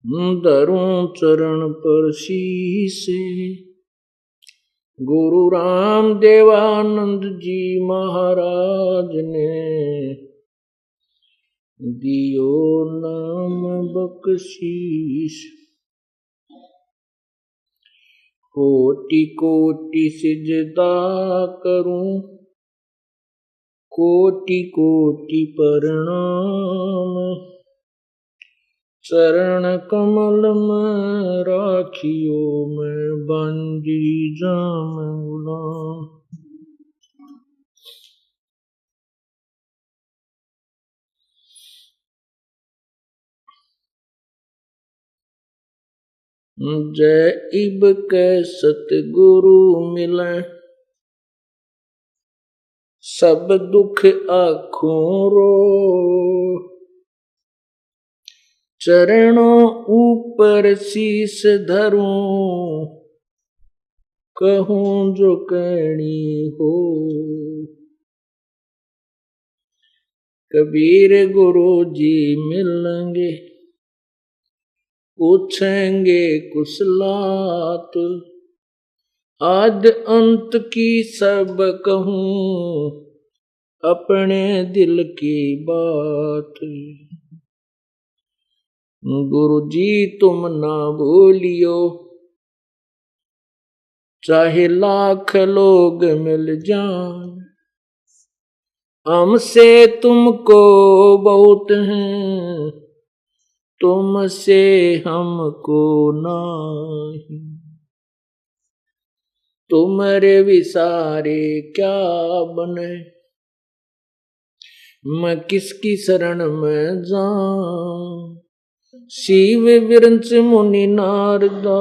धरूं चरण पर शीस। गुरु राम देवानंद जी महाराज ने दियो नाम बख्शीश। कोटि कोटि सिजदा करूं, कोटि कोटि प्रणाम। चरण कमल में राखियो मैं बंदी जाम गुलाम। जय इब के सतगुरु मिले, सब दुख आँखों रो। चरणों ऊपर शीस धरूं, कहूं जो कहनी हो। कबीर गुरु जी मिलेंगे, पूछेंगे कुशलात। आद अंत की सब कहूं, अपने दिल की बात। गुरु जी तुम ना भूलियो, चाहे लाख लोग मिल जाएं। हमसे तुमको बहुत हैं, तुमसे हमको नहीं। तुम्हारे विसारे क्या बने, मैं किसकी शरण में जाऊं। शिव विरंच मुनि नारदा,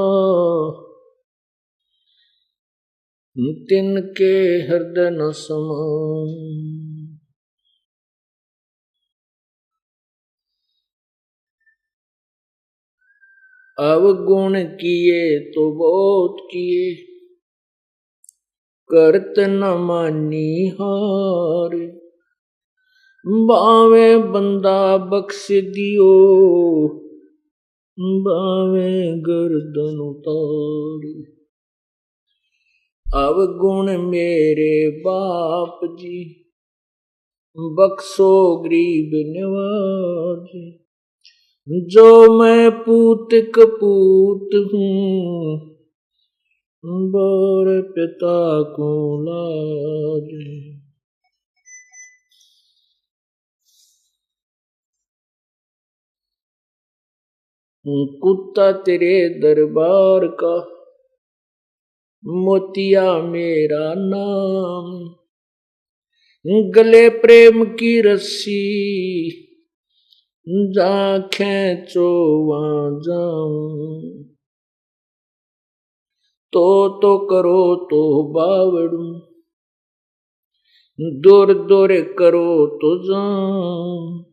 तिनके हृदय न समाऊं। अवगुण किए तो बहुत किए, करत न मानी हार। बावे बंदा बख्श दियो, बावे गर्दन उतार। अवगुण मेरे बाप जी, बख्शो गरीब नवाज। जो मैं पूत कपूत हूँ, बर पिता को लाज। कुत्ता तेरे दरबार का, मोतिया मेरा नाम। गले प्रेम की रस्सी, जा खींचो वहां जाऊं। तो करो तो बावड़ू, दूर दूर करो तो जाऊं।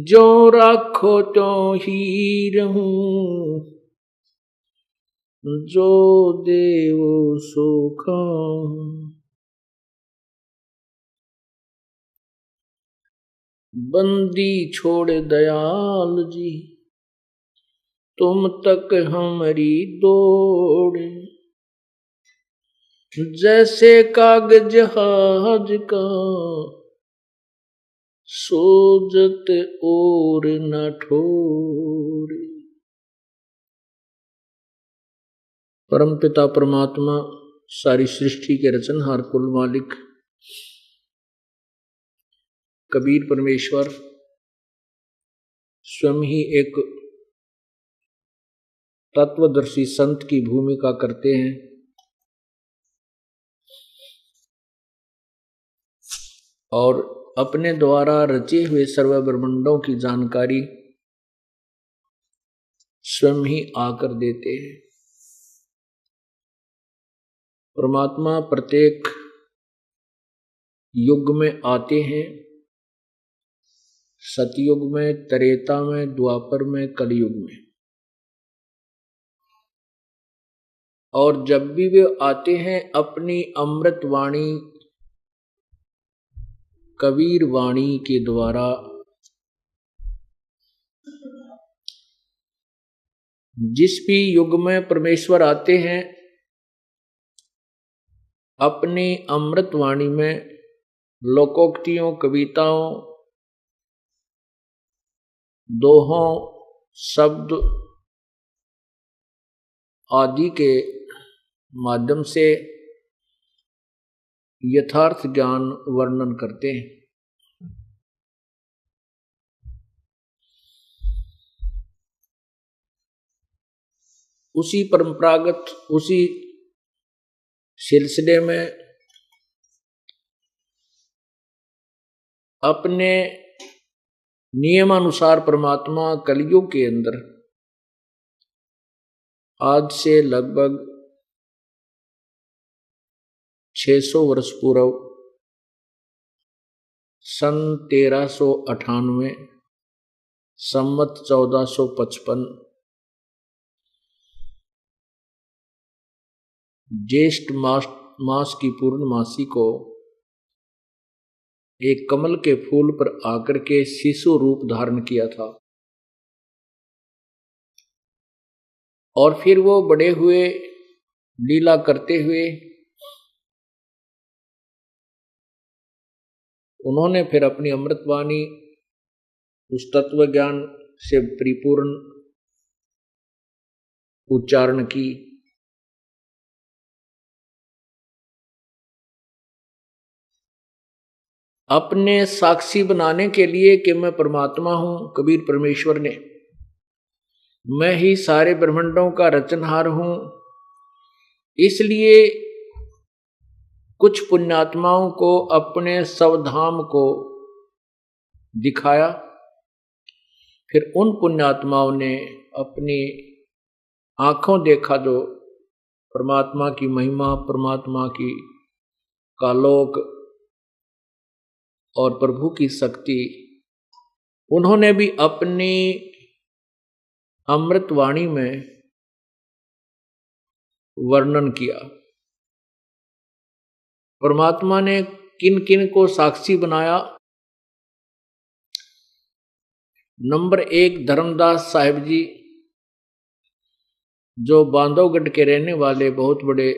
जो राखो तो ही रहूं, जो देवो सो खाऊं। बंदी छोड़ दयाल जी, तुम तक हमारी दौड़। जैसे कागज हाज का, सोजत और न ठोर। परमपिता परमात्मा सारी सृष्टि के रचनहार कुल मालिक कबीर परमेश्वर स्वयं ही एक तत्वदर्शी संत की भूमिका करते हैं और अपने द्वारा रचे हुए सर्व ब्रह्मांडों की जानकारी स्वयं ही आकर देते हैं। परमात्मा प्रत्येक युग में आते हैं, सतयुग में, त्रेता में, द्वापर में, कलयुग में। और जब भी वे आते हैं अपनी अमृत वाणी कबीर वाणी के द्वारा जिस भी युग में परमेश्वर आते हैं अपनी अमृत वाणी में लोकोक्तियों, कविताओं, दोहों, शब्द आदि के माध्यम से यथार्थ ज्ञान वर्णन करते हैं। उसी परंपरागत, उसी सिलसिले में अपने नियमानुसार परमात्मा कलयुग के अंदर आज से लगभग 600 वर्ष पूर्व सन 1398 संवत 1455 ज्येष्ठ मास की पूर्णमासी को एक कमल के फूल पर आकर के शिशु रूप धारण किया था और फिर वो बड़े हुए, लीला करते हुए उन्होंने फिर अपनी अमृतवाणी उस तत्व ज्ञान से परिपूर्ण उच्चारण की। अपने साक्षी बनाने के लिए कि मैं परमात्मा हूं, कबीर परमेश्वर ने, मैं ही सारे ब्रह्मांडों का रचनहार हूं, इसलिए कुछ पुण्यात्माओं को अपने स्वधाम को दिखाया। फिर उन पुण्यात्माओं ने अपनी आंखों देखा जो परमात्मा की महिमा, परमात्मा की कालोक और प्रभु की शक्ति, उन्होंने भी अपनी अमृतवाणी में वर्णन किया। परमात्मा ने किन किन को साक्षी बनाया? नंबर 1 धर्मदास साहिब जी, जो बांधवगढ़ के रहने वाले बहुत बड़े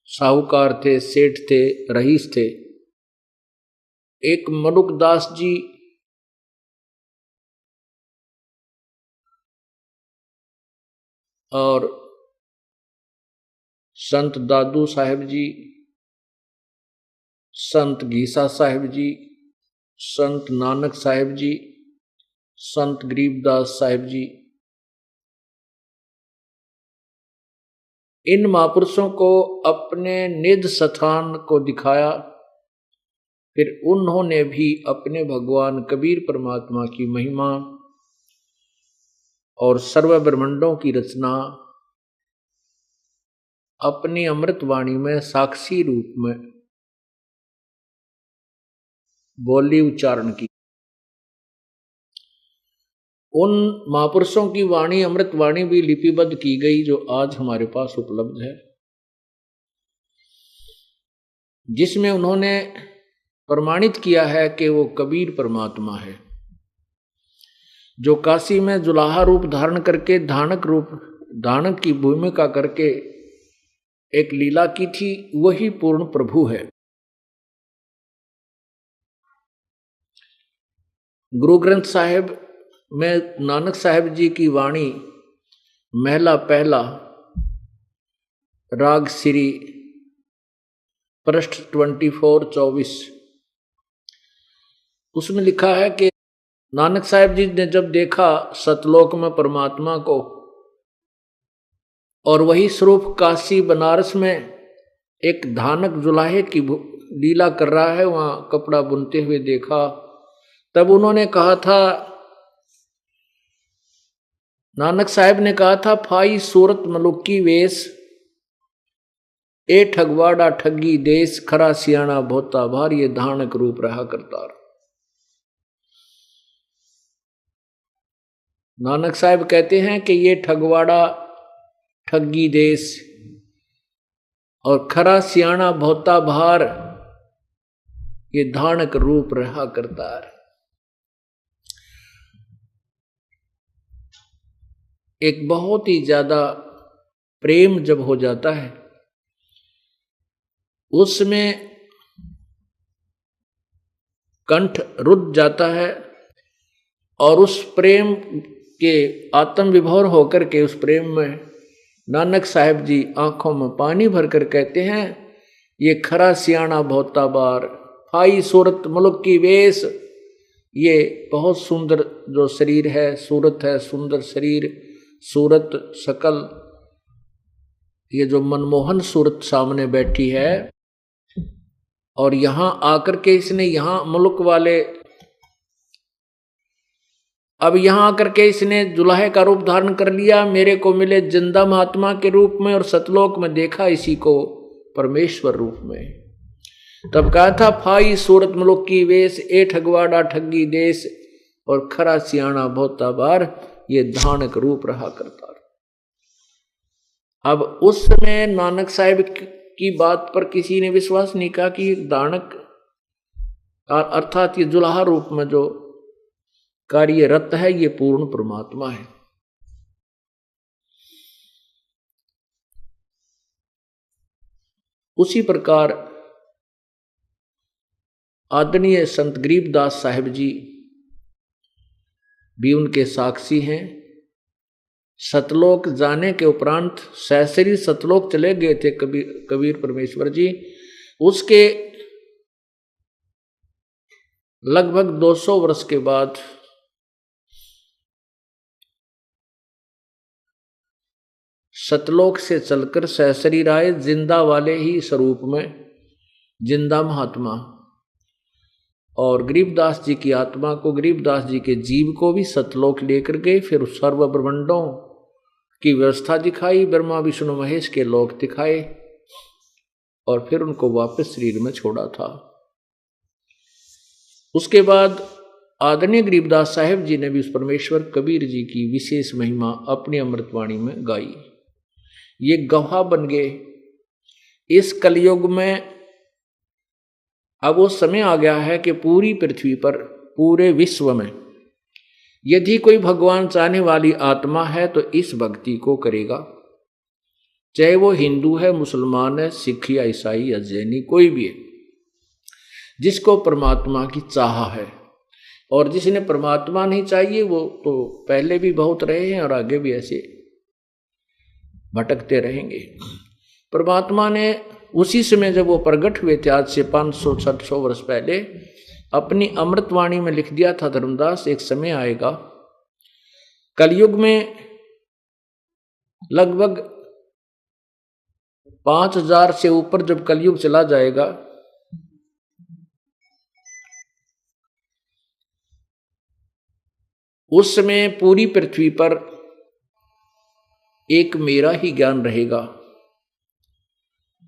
साहूकार थे, सेठ थे, रईस थे। एक मनुकदास जी, और संत दादू साहिब जी, संत घीसा साहिब जी, संत नानक साहिब जी, संत गरीबदास साहिब जी, इन महापुरुषों को अपने निज स्थान को दिखाया। फिर उन्होंने भी अपने भगवान कबीर परमात्मा की महिमा और सर्व ब्रह्मांडों की रचना अपनी अमृतवाणी में साक्षी रूप में बोली, उच्चारण की। उन महापुरुषों की वाणी, अमृतवाणी भी लिपिबद्ध की गई जो आज हमारे पास उपलब्ध है, जिसमें उन्होंने प्रमाणित किया है कि वो कबीर परमात्मा है, जो काशी में जुलाहा रूप धारण करके धानक की भूमिका करके एक लीला की थी, वही पूर्ण प्रभु है। गुरु ग्रंथ साहिब में नानक साहिब जी की वाणी महला पहला, राग श्री, पृष्ठ 24-24, उसमें लिखा है कि नानक साहिब जी ने जब देखा सतलोक में परमात्मा को, और वही स्वरूप काशी बनारस में एक धानक जुलाहे की लीला कर रहा है, वहां कपड़ा बुनते हुए देखा, तब उन्होंने कहा था, नानक साहिब ने कहा था, फाई सूरत मलुकी वेश, ए ठगवाड़ा ठगी देश, खरा सियाणा भोता भार, ये धानक रूप रहा करतार। नानक साहिब कहते हैं कि ये ठगवाड़ा ठगी देश और खरा सियाणा भोता भार, ये धानक रूप रहा करतार। एक बहुत ही ज्यादा प्रेम जब हो जाता है, उसमें कंठ रुद्ध जाता है और उस प्रेम के आत्म विभोर होकर के उस प्रेम में नानक साहब जी आंखों में पानी भरकर कहते हैं, ये खरा सियाणा बहुता बार, फाई सूरत मुल्क की वेश। ये बहुत सुंदर जो शरीर है, सूरत है, सुंदर शरीर, सूरत शकल, ये जो मनमोहन सूरत सामने बैठी है, और यहां आकर के इसने यहां मुल्क वाले, अब यहां आकर के इसने दुल्हे का रूप धारण कर लिया, मेरे को मिले जिंदा महात्मा के रूप में, और सतलोक में देखा इसी को परमेश्वर रूप में। तब कहा था, फाई सूरत मुल्क की वेश, ए ठगवाड़ा ठगी देश, और खरा सियाणा बहुता बार, ये धानक रूप रहा करता। अब उस समय नानक साहब की बात पर किसी ने विश्वास नहीं किया कि दानक अर्थात ये जुलाहा रूप में जो कार्यरत है ये पूर्ण परमात्मा है। उसी प्रकार आदरणीय संत गरीबदास साहिब जी भी उनके साक्षी हैं। सतलोक जाने के उपरांत सहसरी सतलोक चले गए थे कबीर परमेश्वर जी। उसके लगभग 200 वर्ष के बाद सतलोक से चलकर सहसरी राय जिंदा वाले ही स्वरूप में, जिंदा महात्मा, और गरीबदास जी की आत्मा को, गरीबदास जी के जीव को भी सतलोक लेकर गए। फिर सर्व ब्रह्मांडों की व्यवस्था दिखाई, ब्रह्मा विष्णु महेश के लोक दिखाए, और फिर उनको वापस शरीर में छोड़ा था। उसके बाद आदरणीय गरीबदास साहिब जी ने भी उस परमेश्वर कबीर जी की विशेष महिमा अपनी अमृतवाणी में गाई। ये गवाह बन गए। इस कलयुग में अब वो समय आ गया है कि पूरी पृथ्वी पर, पूरे विश्व में यदि कोई भगवान चाहने वाली आत्मा है तो इस भक्ति को करेगा, चाहे वो हिंदू है, मुसलमान है, सिख या ईसाई या जैनी, कोई भी है, जिसको परमात्मा की चाह है। और जिसने परमात्मा नहीं चाहिए वो तो पहले भी बहुत रहे हैं और आगे भी ऐसे भटकते रहेंगे। परमात्मा ने उसी समय जब वो प्रकट हुए थे, आज से 500-600 वर्ष पहले, अपनी अमृतवाणी में लिख दिया था धर्मदास, एक समय आएगा कलयुग में लगभग 5000 से ऊपर जब कलयुग चला जाएगा, उस समय पूरी पृथ्वी पर एक मेरा ही ज्ञान रहेगा।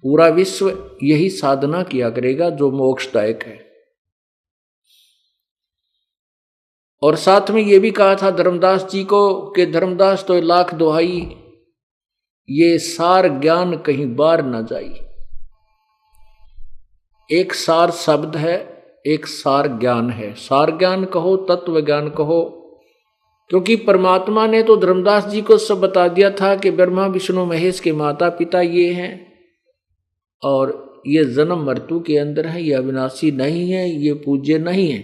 पूरा विश्व यही साधना किया करेगा जो मोक्षदायक है। और साथ में ये भी कहा था धर्मदास जी को कि धर्मदास तो लाख दुहाई, ये सार ज्ञान कहीं बार ना जाई। एक सार शब्द है, एक सार ज्ञान है। सार ज्ञान कहो, तत्व ज्ञान कहो, क्योंकि परमात्मा ने तो धर्मदास जी को सब बता दिया था कि ब्रह्मा विष्णु महेश के माता पिता ये हैं, और ये जन्म मृत्यु के अंदर है, ये अविनाशी नहीं है, ये पूज्य नहीं है।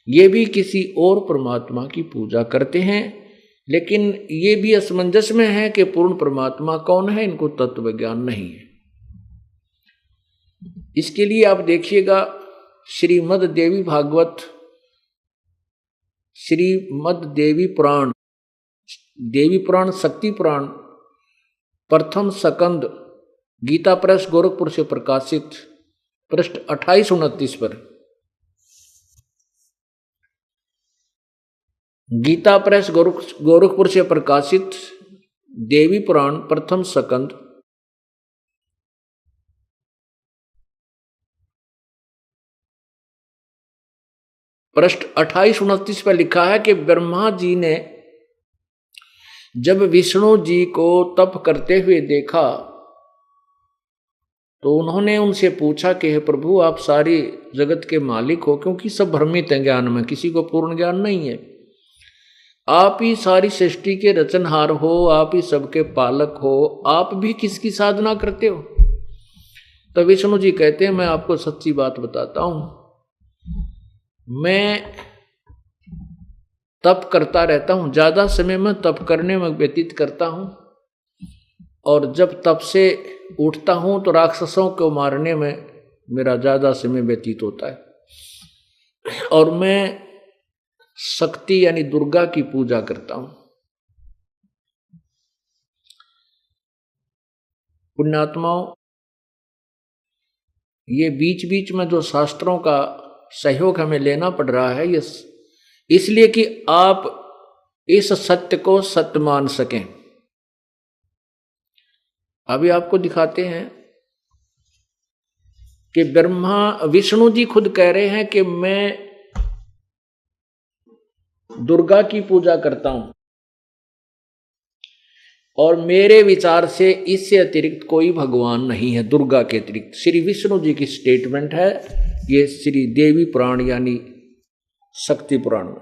ये भी किसी और परमात्मा की पूजा करते हैं, लेकिन ये भी असमंजस में है कि पूर्ण परमात्मा कौन है, इनको तत्व ज्ञान नहीं है। इसके लिए आप देखिएगा श्रीमद् देवी भागवत, श्रीमद् देवी पुराण, देवी पुराण, शक्ति पुराण, प्रथम स्कंद, गीता प्रेस गोरखपुर से प्रकाशित, पृष्ठ 28-29 पर, गीता प्रेस गोरखपुर से प्रकाशित देवी पुराण प्रथम स्कंद, पृष्ठ 28-29 पर लिखा है कि ब्रह्मा जी ने जब विष्णु जी को तप करते हुए देखा तो उन्होंने उनसे पूछा कि हे प्रभु, आप सारी जगत के मालिक हो, क्योंकि सब भ्रमित हैं ज्ञान में, किसी को पूर्ण ज्ञान नहीं है। आप ही सारी सृष्टि के रचनहार हो, आप ही सबके पालक हो, आप भी किसकी साधना करते हो? तो विष्णु जी कहते हैं मैं आपको सच्ची बात बताता हूं, मैं तप करता रहता हूं, ज्यादा समय में तप करने में व्यतीत करता हूं, और जब तप से उठता हूं तो राक्षसों को मारने में मेरा ज्यादा समय व्यतीत होता है, और मैं शक्ति यानी दुर्गा की पूजा करता हूं। पुण्यात्माओं, ये बीच बीच में जो शास्त्रों का सहयोग हमें लेना पड़ रहा है, ये इसलिए कि आप इस सत्य को सत्य मान सकें। अभी आपको दिखाते हैं कि ब्रह्मा विष्णु जी खुद कह रहे हैं कि मैं दुर्गा की पूजा करता हूं, और मेरे विचार से इससे अतिरिक्त कोई भगवान नहीं है दुर्गा के अतिरिक्त। श्री विष्णु जी की स्टेटमेंट है ये श्री देवी पुराण यानी शक्ति पुराण में।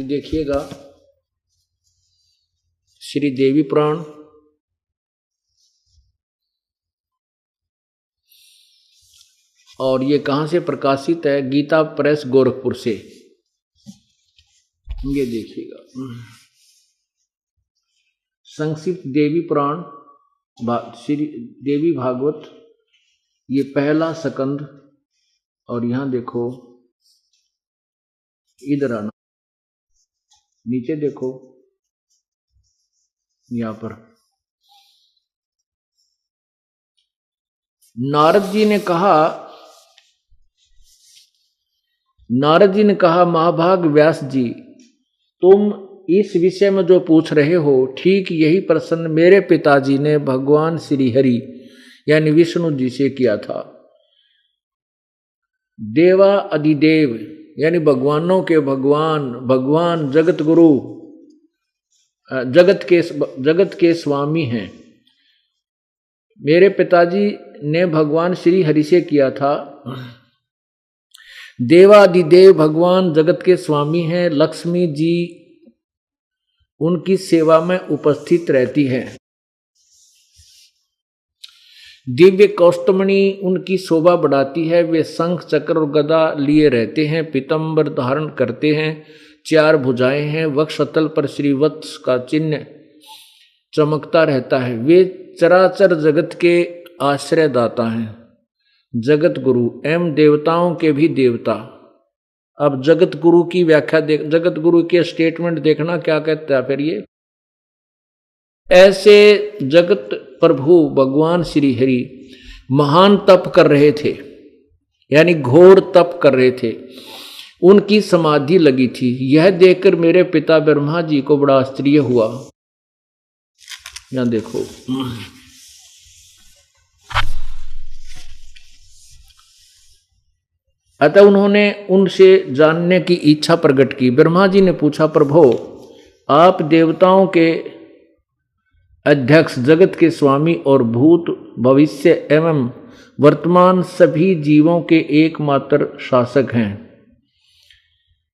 देखिएगा श्री देवी पुराण, और ये कहां से प्रकाशित है? गीता प्रेस गोरखपुर से। ये देखिएगा संक्षिप्त देवी पुराण श्री देवी भागवत, ये पहला स्कंद, और यहां देखो, इधर आना, नीचे देखो, यहां पर नारद जी ने कहा महाभाग व्यास जी, तुम इस विषय में जो पूछ रहे हो ठीक यही प्रश्न मेरे पिताजी ने भगवान श्री हरि यानी विष्णु जी से किया था। देवा अधिदेव यानी भगवानों के भगवान, भगवान जगत गुरु, जगत के स्वामी हैं। मेरे पिताजी ने भगवान श्री हरि से किया था। देवादिदेव भगवान जगत के स्वामी हैं। लक्ष्मी जी उनकी सेवा में उपस्थित रहती है। दिव्य कौस्तुमणि उनकी शोभा बढ़ाती है। वे शंख चक्र और गदा लिए रहते हैं, पीतांबर धारण करते हैं, 4 भुजाएं हैं, वक्षस्थल पर श्रीवत्स का चिन्ह चमकता रहता है। वे चराचर जगत के आश्रयदाता हैं, जगत गुरु एवं देवताओं के भी देवता। अब जगत गुरु की व्याख्या देख, जगत गुरु के स्टेटमेंट देखना क्या कहता है फिर ये। ऐसे जगत प्रभु भगवान श्री हरि महान तप कर रहे थे, यानी घोर तप कर रहे थे। उनकी समाधि लगी थी। यह देखकर मेरे पिता ब्रह्मा जी को बड़ा आश्चर्य हुआ। यहां देखो, अतः उन्होंने उनसे जानने की इच्छा प्रकट की। ब्रह्मा जी ने पूछा, प्रभो आप देवताओं के अध्यक्ष, जगत के स्वामी और भूत भविष्य एवं वर्तमान सभी जीवों के एकमात्र शासक हैं।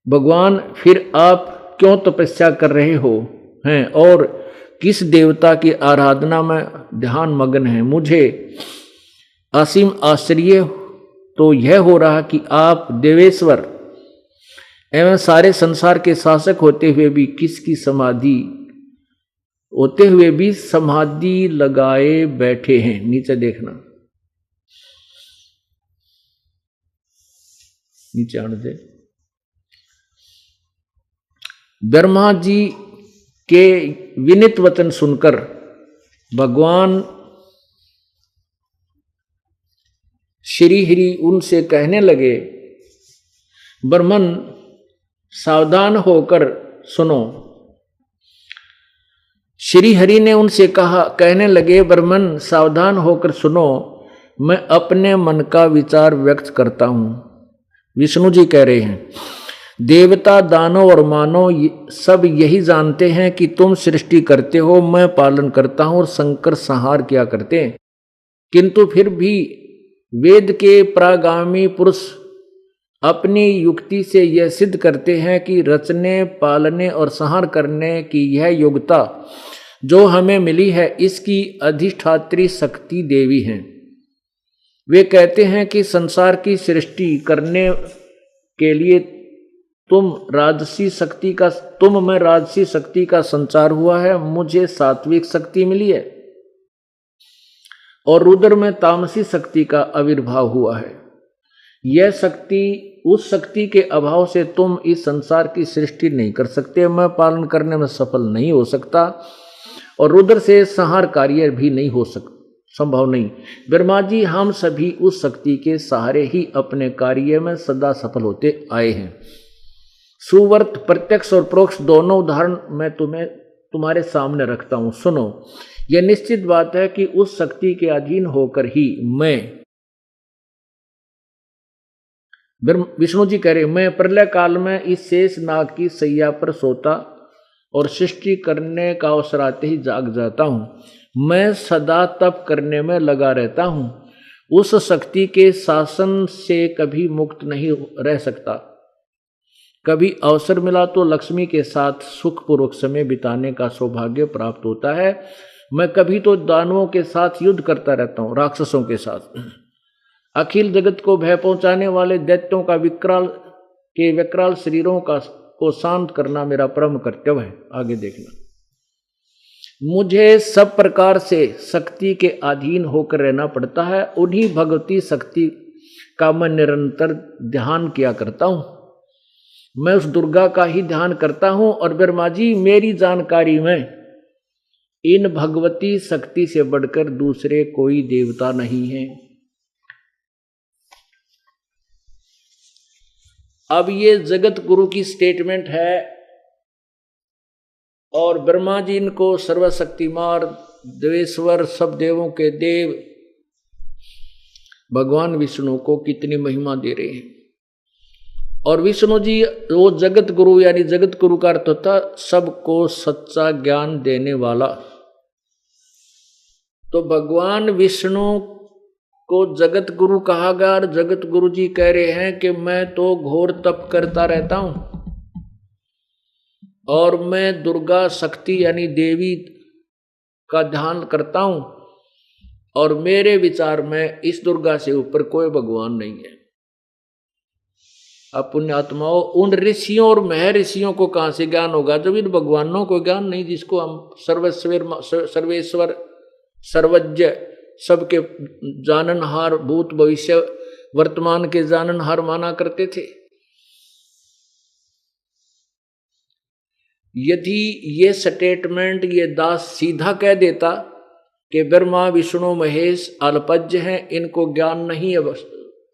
भगवान फिर आप क्यों तपस्या कर रहे हो हैं और किस देवता की आराधना में ध्यान मग्न हैं? मुझे असीम आश्चर्य तो यह हो रहा कि आप देवेश्वर एवं सारे संसार के शासक होते हुए भी समाधि लगाए बैठे हैं। नीचे देखना, नीचे आने दे। ब्रह्मा जी के विनीत वचन सुनकर भगवान श्री हरि उनसे कहने लगे, ब्रह्मन सावधान होकर सुनो। श्री हरि ने उनसे कहने लगे, ब्रह्मन सावधान होकर सुनो, मैं अपने मन का विचार व्यक्त करता हूं। विष्णु जी कह रहे हैं, देवता दानव और मानव सब यही जानते हैं कि तुम सृष्टि करते हो, मैं पालन करता हूं और शंकर संहार किया करते हैं। किंतु फिर भी वेद के प्रागामी पुरुष अपनी युक्ति से यह सिद्ध करते हैं कि रचने, पालने और संहार करने की यह योग्यता जो हमें मिली है, इसकी अधिष्ठात्री शक्ति देवी हैं। वे कहते हैं कि संसार की सृष्टि करने के लिए तुम में राजसी शक्ति का संचार हुआ है, मुझे सात्विक शक्ति मिली है, और रुद्र में तामसी शक्ति का आविर्भाव हुआ है। यह शक्ति, उस शक्ति के अभाव से तुम इस संसार की सृष्टि नहीं कर सकते, मैं पालन करने में सफल नहीं हो सकता, और रुद्र से संहार कार्य भी नहीं हो संभव नहीं। ब्रह्मा जी, हम सभी उस शक्ति के सहारे ही अपने कार्य में सदा सफल होते आए हैं। सुवर्त, प्रत्यक्ष और परोक्ष दोनों उदाहरण मैं तुम्हारे सामने रखता हूं, सुनो। यह निश्चित बात है कि उस शक्ति के अधीन होकर ही मैं, विष्णु जी कह रहे, मैं प्रलय काल में इस शेष नाग की सैया पर सोता और सृष्टि करने का अवसर आते ही जाग जाता हूं। मैं सदा तप करने में लगा रहता हूं, उस शक्ति के शासन से कभी मुक्त नहीं रह सकता। कभी अवसर मिला तो लक्ष्मी के साथ सुखपूर्वक समय बिताने का सौभाग्य प्राप्त होता है। मैं कभी तो दानवों के साथ युद्ध करता रहता हूँ, राक्षसों के साथ। अखिल जगत को भय पहुंचाने वाले दैत्यों का विकराल शरीरों को शांत करना मेरा परम कर्तव्य है। आगे देखना, मुझे सब प्रकार से शक्ति के अधीन होकर रहना पड़ता है। उन्हीं भगवती शक्ति का मैं निरंतर ध्यान किया करता हूँ। मैं उस दुर्गा का ही ध्यान करता हूँ। और ब्रह्मा जी, मेरी जानकारी में इन भगवती शक्ति से बढ़कर दूसरे कोई देवता नहीं है। अब ये जगत गुरु की स्टेटमेंट है, और ब्रह्मा जी इनको सर्वशक्तिमान, देवेश्वर, सब देवों के देव भगवान विष्णु को कितनी महिमा दे रहे हैं। और विष्णु जी वो जगत गुरु, यानी जगत गुरु का अर्थ होता सबको सच्चा ज्ञान देने वाला। तो भगवान विष्णु को जगत गुरु कहा गया, और जगत गुरु जी कह रहे हैं कि मैं तो घोर तप करता रहता हूं, और मैं दुर्गा शक्ति यानी देवी का ध्यान करता हूं, और मेरे विचार में इस दुर्गा से ऊपर कोई भगवान नहीं है। अब पुण्यात्माओं, उन ऋषियों और महर्षियों को कहां से ज्ञान होगा जब इन भगवानों को ज्ञान नहीं, जिसको हम सर्वेश्वर, सर्वज्ञ, सबके जाननहार, भूत भविष्य वर्तमान के जाननहार माना करते थे। यदि ये स्टेटमेंट ये दास सीधा कह देता कि ब्रह्मा विष्णु महेश अल्पज्ञ हैं, इनको ज्ञान नहीं है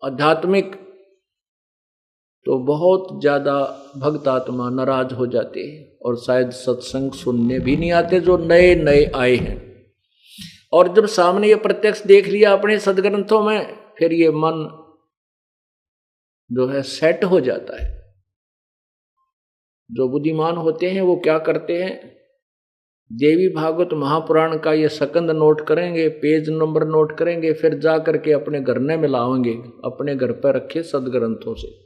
आध्यात्मिक, तो बहुत ज्यादा भक्त आत्मा नाराज हो जाते हैं और शायद सत्संग सुनने भी नहीं आते जो नए नए आए हैं। और जब सामने ये प्रत्यक्ष देख लिया अपने सदग्रंथों में, फिर ये मन जो है सेट हो जाता है। जो बुद्धिमान होते हैं वो क्या करते हैं, देवी भागवत महापुराण का ये सकंद नोट करेंगे, पेज नंबर नोट करेंगे, फिर जा करके अपने घर में मिलाएंगे, अपने घर पर रखे सदग्रंथों से।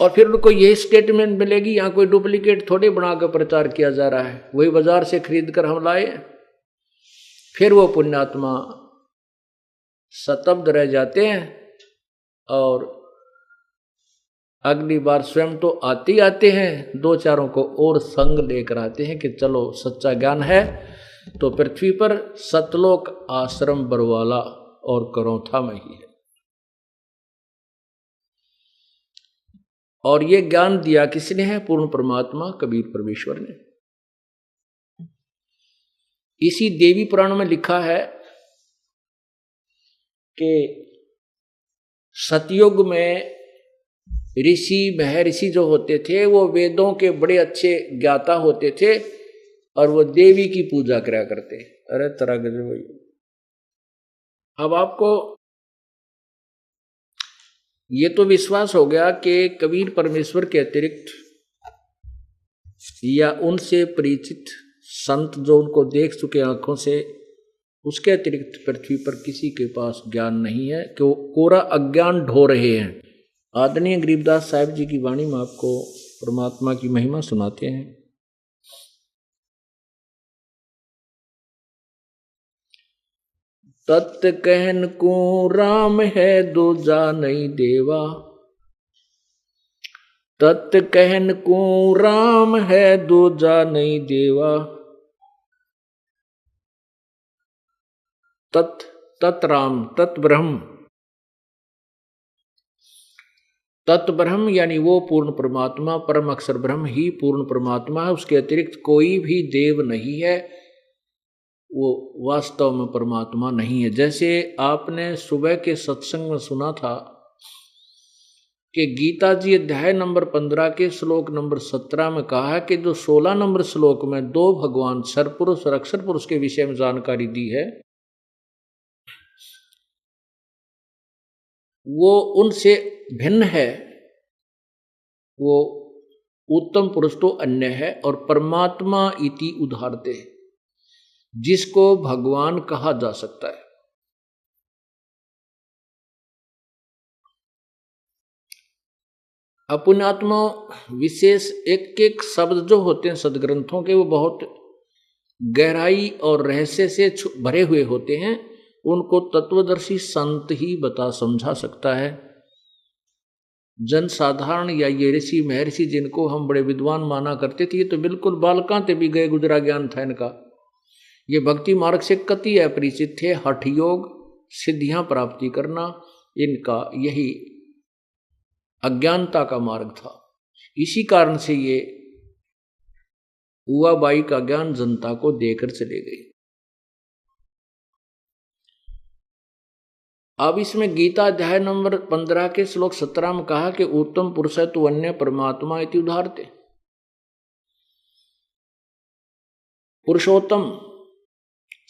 और फिर उनको यही स्टेटमेंट मिलेगी, यहाँ कोई डुप्लीकेट थोड़ी बनाकर प्रचार किया जा रहा है, वही बाजार से खरीद कर हम लाए। फिर वो पुण्यात्मा स्तब्ध रह जाते हैं और अगली बार स्वयं तो आते ही आते हैं, दो चारों को और संग लेकर आते हैं कि चलो सच्चा ज्ञान है तो पृथ्वी पर सतलोक आश्रम बरवाला और करौथा में ही है। और ये ज्ञान दिया किसने है, पूर्ण परमात्मा कबीर परमेश्वर ने। इसी देवी पुराण में लिखा है कि सतयुग में ऋषि महर्षि जो होते थे वो वेदों के बड़े अच्छे ज्ञाता होते थे और वो देवी की पूजा करा करते। अरे तरह गजब। अब आपको ये तो विश्वास हो गया कि कबीर परमेश्वर के अतिरिक्त या उनसे परिचित संत जो उनको देख चुके आंखों से, उसके अतिरिक्त पृथ्वी पर किसी के पास ज्ञान नहीं है कि वो कोरा अज्ञान ढो रहे हैं। आदरणीय गरीबदास साहिब जी की वाणी में आपको परमात्मा की महिमा सुनाते हैं। तत् कहन को राम है दूजा नहीं देवा, तत् कहन को राम है दूजा नहीं देवा। तत् तत् राम तत् ब्रह्म, तत् ब्रह्म यानी वो पूर्ण परमात्मा, परम अक्षर ब्रह्म ही पूर्ण परमात्मा है। उसके अतिरिक्त कोई भी देव नहीं है, वो वास्तव में परमात्मा नहीं है। जैसे आपने सुबह के सत्संग में सुना था कि गीता जी अध्याय नंबर 15 के श्लोक नंबर 17 में कहा है कि जो 16 नंबर श्लोक में दो भगवान सरपुरुष और अक्षर पुरुष के विषय में जानकारी दी है, वो उनसे भिन्न है। वो उत्तम पुरुष तो अन्य है और परमात्मा इति उदाहरते, जिसको भगवान कहा जा सकता है। अपुण्यात्मा विशेष एक एक शब्द जो होते हैं सदग्रंथों के, वो बहुत गहराई और रहस्य से भरे हुए होते हैं। उनको तत्वदर्शी संत ही बता समझा सकता है। जन साधारण या ये ऋषि महर्षि जिनको हम बड़े विद्वान माना करते थे, ये तो बिल्कुल बालकांते भी गए गुजरा ज्ञान था इनका। ये भक्ति मार्ग से कति अपरिचित थे। हठ योग, सिद्धियां प्राप्ति करना, इनका यही अज्ञानता का मार्ग था। इसी कारण से ये हुआ बाई का ज्ञान जनता को देकर चले गए। अब इसमें गीता अध्याय नंबर 15 के श्लोक 17 में कहा कि उत्तम पुरुष है तो अन्य परमात्मा इति उदाहरते। पुरुषोत्तम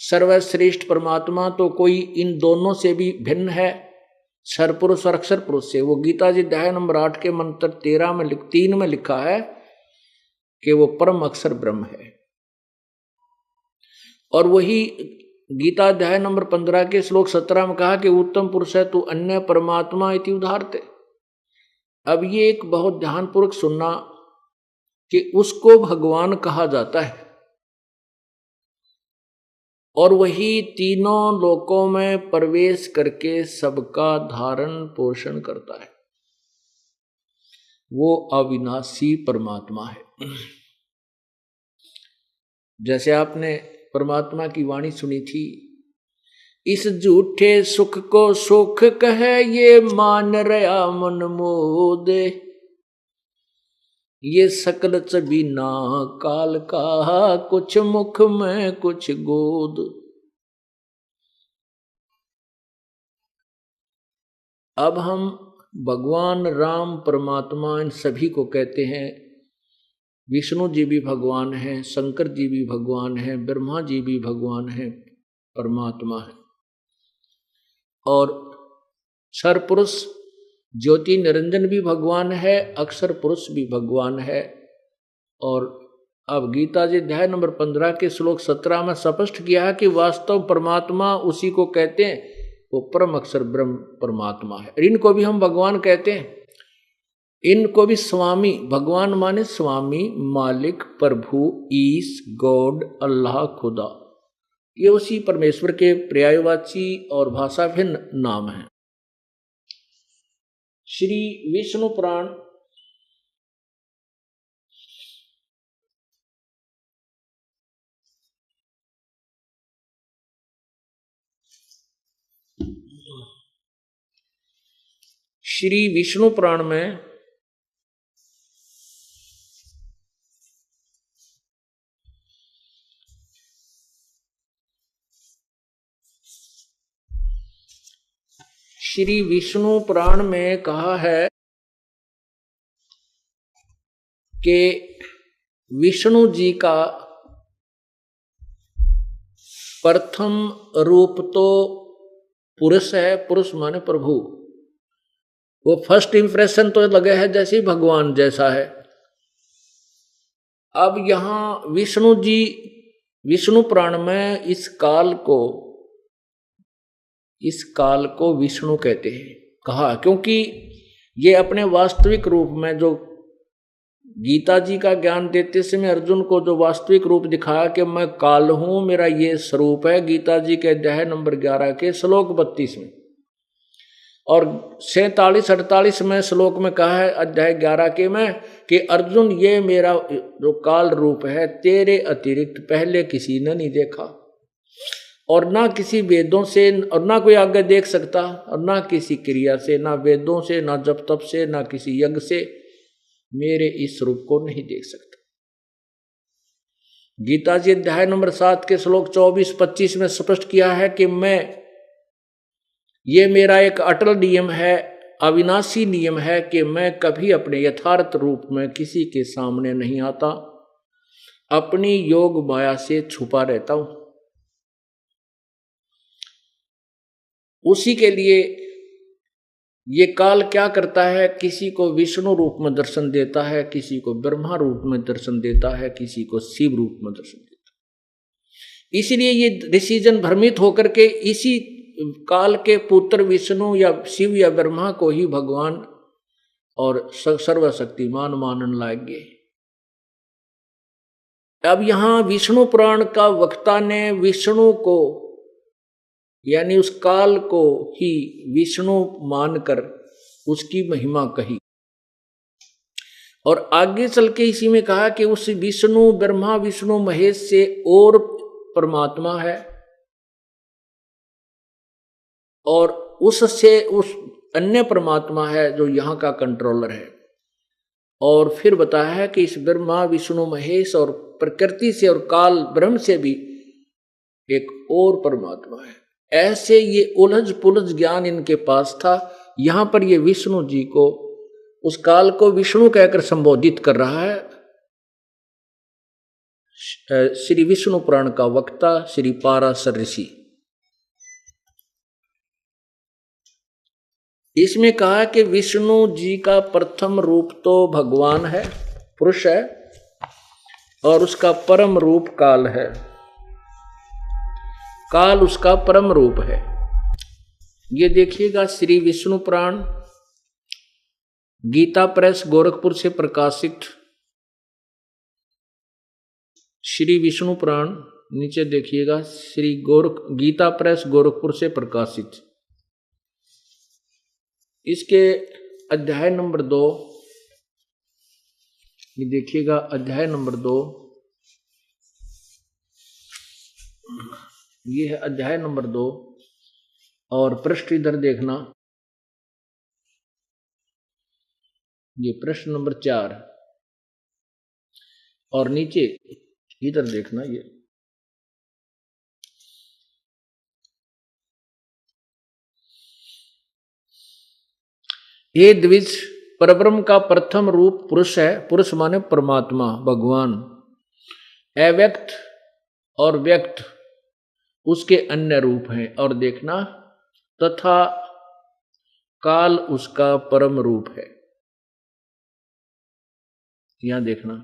सर्वश्रेष्ठ परमात्मा तो कोई इन दोनों से भी भिन्न है, सरपुरुष और अक्षर पुरुष से। वो गीता जी अध्याय नंबर 8 के मंत्र 3 में लिखा है कि वो परम अक्षर ब्रह्म है। और वही गीता अध्याय नंबर 15 के श्लोक 17 में कहा कि उत्तम पुरुष है तो अन्य परमात्मा इति उदाहरते। अब ये एक बहुत ध्यानपूर्वक सुनना कि उसको भगवान कहा जाता है और वही तीनों लोकों में प्रवेश करके सबका धारण पोषण करता है। वो अविनाशी परमात्मा है। जैसे आपने परमात्मा की वाणी सुनी थी, इस झूठे सुख को सुख कहे ये मान रहा मन मोद, ये सकल चबीना काल का कुछ मुख में कुछ गोद। अब हम भगवान राम परमात्मा इन सभी को कहते हैं। विष्णु जी भी भगवान हैं, शंकर जी भी भगवान हैं, ब्रह्मा जी भी भगवान हैं, परमात्मा है। और सरपुरुष ज्योति निरंजन भी भगवान है, अक्षर पुरुष भी भगवान है। और अब गीता जी अध्याय नंबर 15 के श्लोक 17 में स्पष्ट किया है कि वास्तव परमात्मा उसी को कहते हैं, वो परम अक्षर ब्रह्म परमात्मा है। इनको भी हम भगवान कहते हैं। इनको भी स्वामी, भगवान माने स्वामी, मालिक, प्रभु, ईश, गॉड, अल्लाह, खुदा, ये उसी परमेश्वर के पर्यायवाची और भाषा भिन्न नाम हैं। श्री विष्णु पुराण में श्री विष्णु पुराण में कहा है कि विष्णु जी का प्रथम रूप तो पुरुष है, पुरुष माने प्रभु। वो फर्स्ट इंप्रेशन तो लगे है जैसे भगवान जैसा है। अब यहां विष्णु जी विष्णु पुराण में इस काल को इस काल को विष्णु कहते हैं। कहा क्योंकि ये अपने वास्तविक रूप में जो गीता जी का ज्ञान देते समय अर्जुन को जो वास्तविक रूप दिखाया कि मैं काल हूं, मेरा ये स्वरूप है, गीता जी के अध्याय नंबर 11 के श्लोक 32 में, और 47-48 में श्लोक में कहा है अध्याय 11 के में कि अर्जुन ये मेरा जो काल रूप है तेरे अतिरिक्त पहले किसी ने नहीं देखा, और ना किसी वेदों से, और ना कोई आगे देख सकता, और ना किसी क्रिया से, ना वेदों से, ना जप तप से, ना किसी यज्ञ से मेरे इस रूप को नहीं देख सकता। गीता जी अध्याय नंबर 7 के श्लोक 24-25 में स्पष्ट किया है कि ये मेरा एक अटल नियम है, अविनाशी नियम है कि मैं कभी अपने यथार्थ रूप में किसी के सामने नहीं आता, अपनी योग माया से छुपा रहता हूं। उसी के लिए ये काल क्या करता है, किसी को विष्णु रूप में दर्शन देता है, किसी को ब्रह्मा रूप में दर्शन देता है, किसी को शिव रूप में दर्शन देता है। इसलिए ये ऋषिजन भ्रमित होकर के इसी काल के पुत्र विष्णु या शिव या ब्रह्मा को ही भगवान और सर्वशक्तिमान मानने लगे। अब यहां विष्णु पुराण का वक्ता ने विष्णु को यानी उस काल को ही विष्णु मानकर उसकी महिमा कही, और आगे चल के इसी में कहा कि उस विष्णु ब्रह्मा विष्णु महेश से और परमात्मा है, और उससे उस अन्य परमात्मा है जो यहाँ का कंट्रोलर है। और फिर बताया है कि इस ब्रह्मा विष्णु महेश और प्रकृति से और काल ब्रह्म से भी एक और परमात्मा है। ऐसे ये उलझ पुलझ ज्ञान इनके पास था। यहां पर ये विष्णु जी को, उस काल को विष्णु कहकर संबोधित कर रहा है श्री विष्णु पुराण का वक्ता श्री पाराशर ऋषि। इसमें कहा कि विष्णु जी का प्रथम रूप तो भगवान है, पुरुष है, और उसका परम रूप काल है। काल उसका परम रूप है। ये देखिएगा श्री विष्णु पुराण गीता प्रेस गोरखपुर से प्रकाशित, श्री विष्णु पुराण नीचे देखिएगा श्री गीता प्रेस गोरखपुर से प्रकाशित, इसके अध्याय नंबर 2, ये देखिएगा अध्याय नंबर 2, ये है अध्याय नंबर 2, और पृष्ठ इधर देखना, ये प्रश्न नंबर 4, और नीचे इधर देखना ये द्विज परब्रह्म का प्रथम रूप पुरुष है। पुरुष माने परमात्मा भगवान, अव्यक्त और व्यक्त उसके अन्य रूप हैं। और देखना तथा काल उसका परम रूप है। यहां देखना,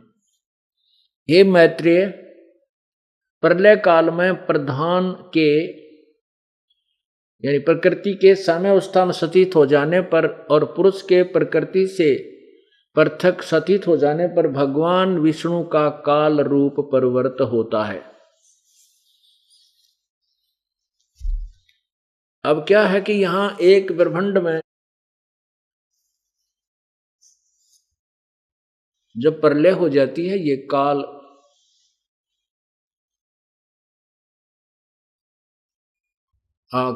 हे मैत्रेय, प्रलय काल में प्रधान के यानी प्रकृति के साम्यावस्था में सतीत हो जाने पर और पुरुष के प्रकृति से पृथक सतीत हो जाने पर भगवान विष्णु का काल रूप परिवर्त होता है। अब क्या है कि यहां एक ब्रह्मांड में जब प्रलय हो जाती है, ये काल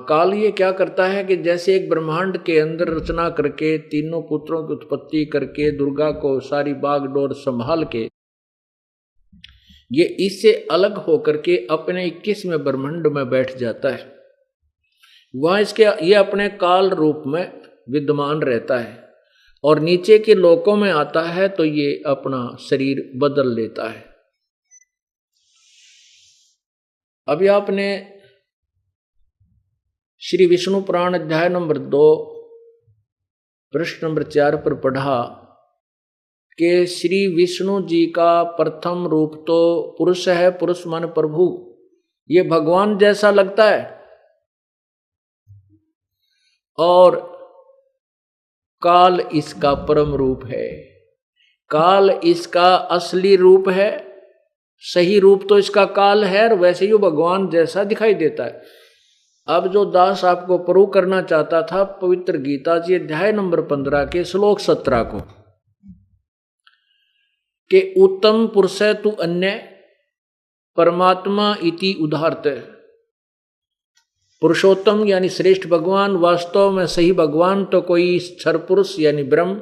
काल ये क्या करता है कि जैसे एक ब्रह्मांड के अंदर रचना करके तीनों पुत्रों की उत्पत्ति करके दुर्गा को सारी बागडोर संभाल के ये इससे अलग होकर के अपने 21वें ब्रह्मांड में बैठ जाता है। वह इसके ये अपने काल रूप में विद्यमान रहता है और नीचे के लोकों में आता है तो ये अपना शरीर बदल लेता है। अभी आपने श्री विष्णु पुराण अध्याय नंबर 2 पृष्ठ नंबर 4 पर पढ़ा कि श्री विष्णु जी का प्रथम रूप तो पुरुष है, पुरुष मान प्रभु। ये भगवान जैसा लगता है, और काल इसका परम रूप है। काल इसका असली रूप है, सही रूप तो इसका काल है, और वैसे ही वो भगवान जैसा दिखाई देता है। अब जो दास आपको प्रूव करना चाहता था पवित्र गीता जी अध्याय नंबर 15 के श्लोक 17 को, कि उत्तम पुरुष तु अन्य परमात्मा इति उदाहरत। पुरुषोत्तम यानी श्रेष्ठ भगवान, वास्तव में सही भगवान तो कोई क्षर पुरुष यानी ब्रह्म,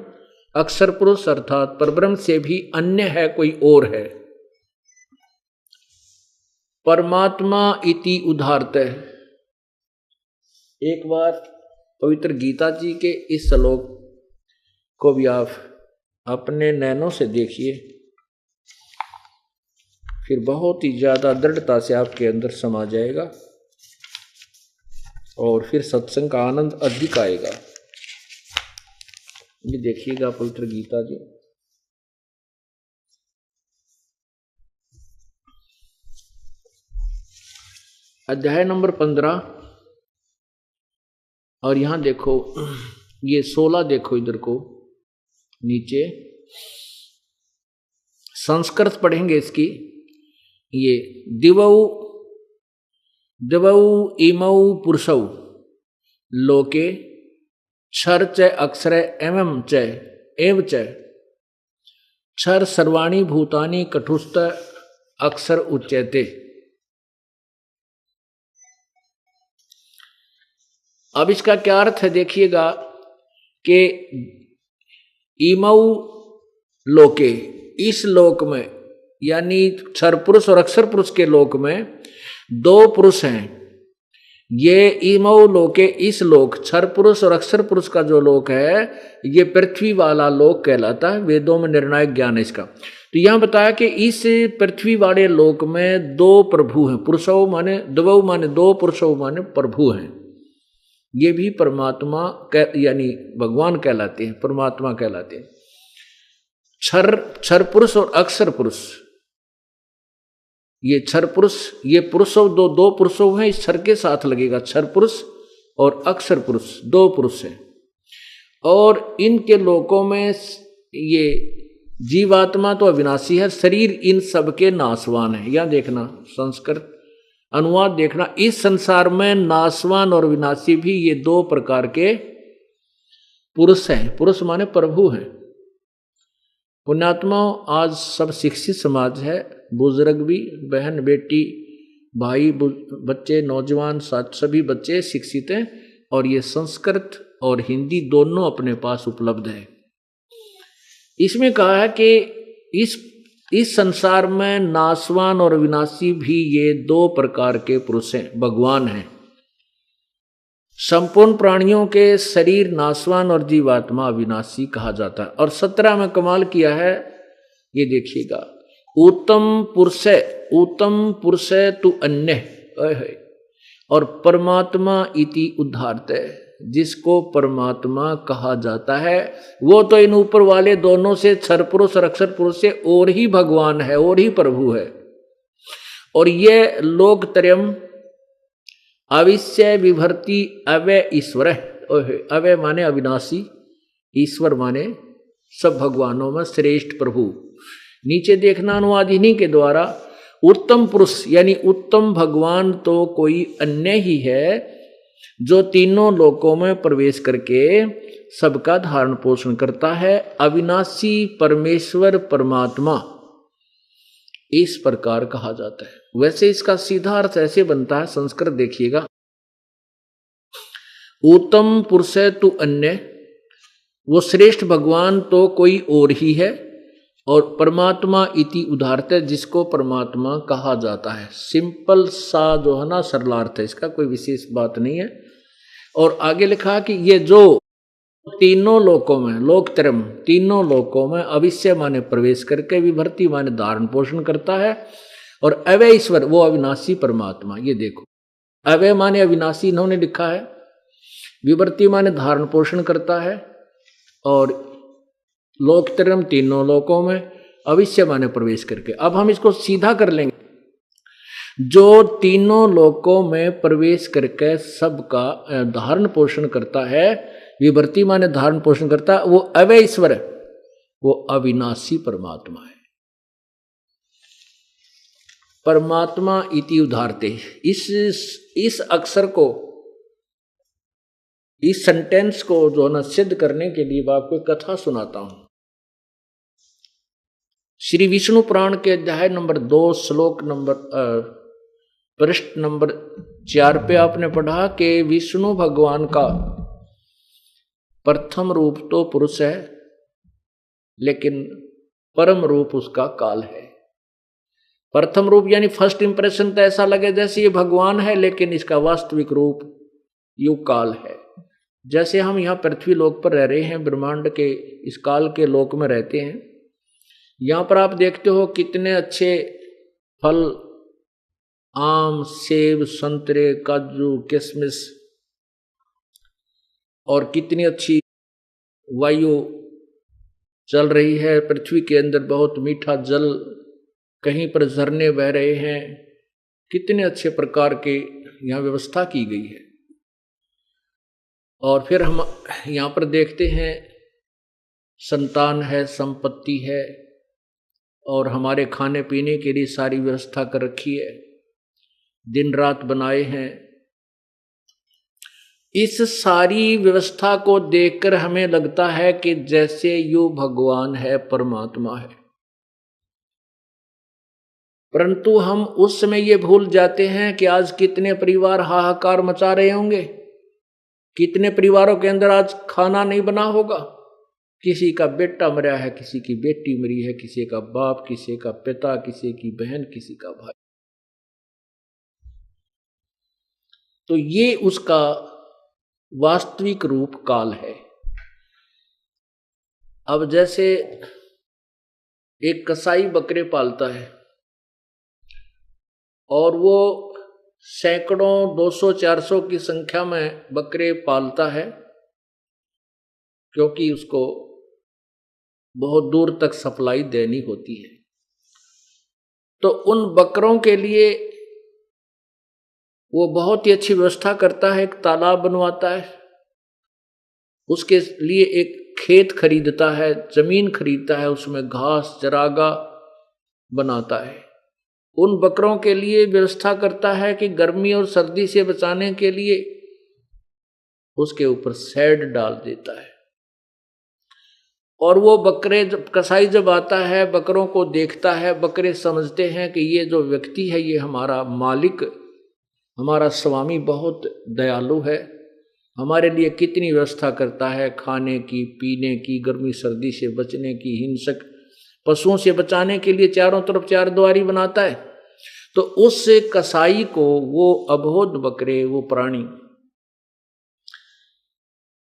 अक्षर पुरुष अर्थात परब्रह्म से भी अन्य है, कोई और है। परमात्मा इति उदाहरत। एक बार पवित्र गीता जी के इस श्लोक को भी आप अपने नैनों से देखिए, फिर बहुत ही ज्यादा दृढ़ता से आपके अंदर समा जाएगा और फिर सत्संग का आनंद अधिक आएगा। ये देखिएगा पवित्र गीता जी अध्याय नंबर 15, और यहां देखो ये 16 देखो इधर को नीचे, संस्कृत पढ़ेंगे इसकी। ये दिवौ दिवौ इमौ पुरुषौ लोके क्षर च अक्षर एवं च एव च क्षर सर्वाणि भूतानि कठुस्त अक्षर उच्यते। अब इसका क्या अर्थ है देखिएगा कि इमौ लोके, इस लोक में यानी क्षर पुरुष और अक्षर पुरुष के लोक में दो पुरुष हैं। ये इमौ लोके, इस लोक क्षर पुरुष और अक्षर पुरुष का जो लोक है ये पृथ्वी वाला लोक कहलाता है। वेदों में निर्णायक ज्ञान है इसका। तो यहां बताया कि इस पृथ्वी वाले लोक में दो प्रभु हैं। पुरुषौ माने द्वौ माने दो, पुरुषौ माने प्रभु हैं। ये भी परमात्मा यानी भगवान कहलाते हैं, परमात्मा कहलाते हैं। क्षर पुरुष और अक्षर पुरुष, ये क्षर पुरुष, ये पुरुषों दो पुरुषों हैं, इस क्षर के साथ लगेगा। क्षर पुरुष और अक्षर पुरुष दो पुरुष हैं, और इनके लोकों में ये जीवात्मा तो अविनाशी है, शरीर इन सबके नाशवान है। यह देखना संस्कृत अनुवाद देखना, इस संसार में नाशवान और विनाशी भी ये दो प्रकार के पुरुष हैं। पुरुष माने प्रभु हैं। पुण्यात्मा, आज सब शिक्षित समाज है, बुजुर्ग भी, बहन बेटी भाई बच्चे नौजवान सभी बच्चे शिक्षित हैं, और ये संस्कृत और हिंदी दोनों अपने पास उपलब्ध है। इसमें कहा है कि इस संसार में नाशवान और विनाशी भी ये दो प्रकार के पुरुष हैं, भगवान हैं। संपूर्ण प्राणियों के शरीर नाशवान और जीवात्मा अविनाशी कहा जाता है। और 17 में कमाल किया है, ये देखिएगा, उत्तम पुरुष तु अन्य, और परमात्मा इति उद्धारते, जिसको परमात्मा कहा जाता है वो तो इन ऊपर वाले दोनों से, क्षर पुरुष और अक्षर पुरुष से और ही भगवान है, और ही प्रभु है। और ये लोकत्रयम् अविश्य विभर्ति अवय ईश्वर, अवय माने अविनाशी, ईश्वर माने सब भगवानों में श्रेष्ठ प्रभु। नीचे देखना अनुवाद इन्हीं के द्वारा, उत्तम पुरुष यानी उत्तम भगवान तो कोई अन्य ही है, जो तीनों लोकों में प्रवेश करके सबका धारण पोषण करता है। अविनाशी परमेश्वर परमात्मा इस प्रकार कहा जाता है। वैसे इसका सीधा अर्थ ऐसे बनता है, संस्कृत देखिएगा, उत्तम पुरुष तु अन्य, वो श्रेष्ठ भगवान तो कोई और ही है, और परमात्मा इति उदाहरते, जिसको परमात्मा कहा जाता है। सिंपल सा जो है ना सरलार्थ है इसका, कोई विशेष बात नहीं है। और आगे लिखा कि ये जो तीनों लोकों में, लोकत्रयम् तीनों लोकों में अविश्य माने प्रवेश करके, विभर्ति माने धारण पोषण करता है, और अवय ईश्वर वो अविनाशी परमात्मा। ये देखो, अवय माने अविनाशी इन्होंने लिखा है, विभर्ति माने धारण पोषण करता है, और लोकत्रयम् तीनों लोकों में, अविश्य माने प्रवेश करके। अब हम इसको सीधा कर लेंगे। जो तीनों लोकों में प्रवेश करके सबका धारण पोषण करता है, विवर्ती माने धारण पोषण करता, वो अव्यय ईश्वर है, वो अविनाशी परमात्मा है। परमात्मा इति उदाहरते, इस अक्षर को, इस सेंटेंस को जो न सिद्ध करने के लिए मैं आपको कथा सुनाता हूं। श्री विष्णु पुराण के अध्याय नंबर 2 श्लोक नंबर पृष्ठ नंबर 4 पे आपने पढ़ा कि विष्णु भगवान का प्रथम रूप तो पुरुष है, लेकिन परम रूप उसका काल है। प्रथम रूप यानी फर्स्ट इंप्रेशन तो ऐसा लगे जैसे ये भगवान है, लेकिन इसका वास्तविक रूप युग काल है। जैसे हम यहाँ पृथ्वी लोक पर रह रहे हैं, ब्रह्मांड के इस काल के लोक में रहते हैं, यहाँ पर आप देखते हो कितने अच्छे फल, आम, सेब, संतरे, काजू, किशमिश, और कितनी अच्छी वायु चल रही है पृथ्वी के अंदर, बहुत मीठा जल, कहीं पर झरने बह रहे हैं, कितने अच्छे प्रकार के यहाँ व्यवस्था की गई है। और फिर हम यहाँ पर देखते हैं संतान है, संपत्ति है, और हमारे खाने पीने के लिए सारी व्यवस्था कर रखी है, दिन रात बनाए हैं। इस सारी व्यवस्था को देखकर हमें लगता है कि जैसे यू भगवान है, परमात्मा है, परंतु हम उस समय ये भूल जाते हैं कि आज कितने परिवार हाहाकार मचा रहे होंगे, कितने परिवारों के अंदर आज खाना नहीं बना होगा, किसी का बेटा मरा है, किसी की बेटी मरी है, किसी का बाप, किसी का पिता, किसी की बहन, किसी का भाई। तो ये उसका वास्तविक रूप काल है। अब जैसे एक कसाई बकरे पालता है और वो सैकड़ों 200-400 की संख्या में बकरे पालता है, क्योंकि उसको बहुत दूर तक सप्लाई देनी होती है। तो उन बकरों के लिए वो बहुत ही अच्छी व्यवस्था करता है, एक तालाब बनवाता है, उसके लिए एक खेत खरीदता है, जमीन खरीदता है, उसमें घास चरागा बनाता है, उन बकरों के लिए व्यवस्था करता है कि गर्मी और सर्दी से बचाने के लिए उसके ऊपर शेड डाल देता है। और वो बकरे कसाई जब आता है, बकरों को देखता है, बकरे समझते हैं कि ये जो व्यक्ति है ये हमारा मालिक, हमारा स्वामी बहुत दयालु है, हमारे लिए कितनी व्यवस्था करता है, खाने की, पीने की, गर्मी सर्दी से बचने की, हिंसक पशुओं से बचाने के लिए चारों तरफ चार द्वारी बनाता है। तो उस कसाई को वो अबोध बकरे, वो प्राणी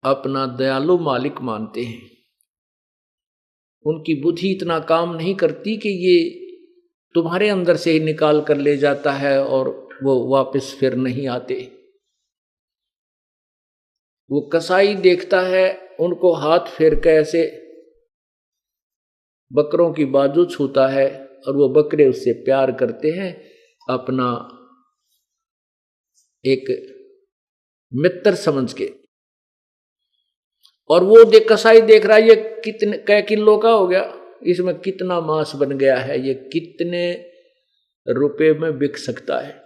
अपना दयालु मालिक मानते हैं। उनकी बुद्धि इतना काम नहीं करती कि ये तुम्हारे अंदर से ही निकाल कर ले जाता है और वो वापस फिर नहीं आते। वो कसाई देखता है, उनको हाथ फेर के ऐसे बकरों की बाजू छूता है और वो बकरे उससे प्यार करते हैं, अपना एक मित्र समझ के। और वो कसाई देख रहा है ये कितने कै किलो का हो गया, इसमें कितना मांस बन गया है, ये कितने रुपए में बिक सकता है।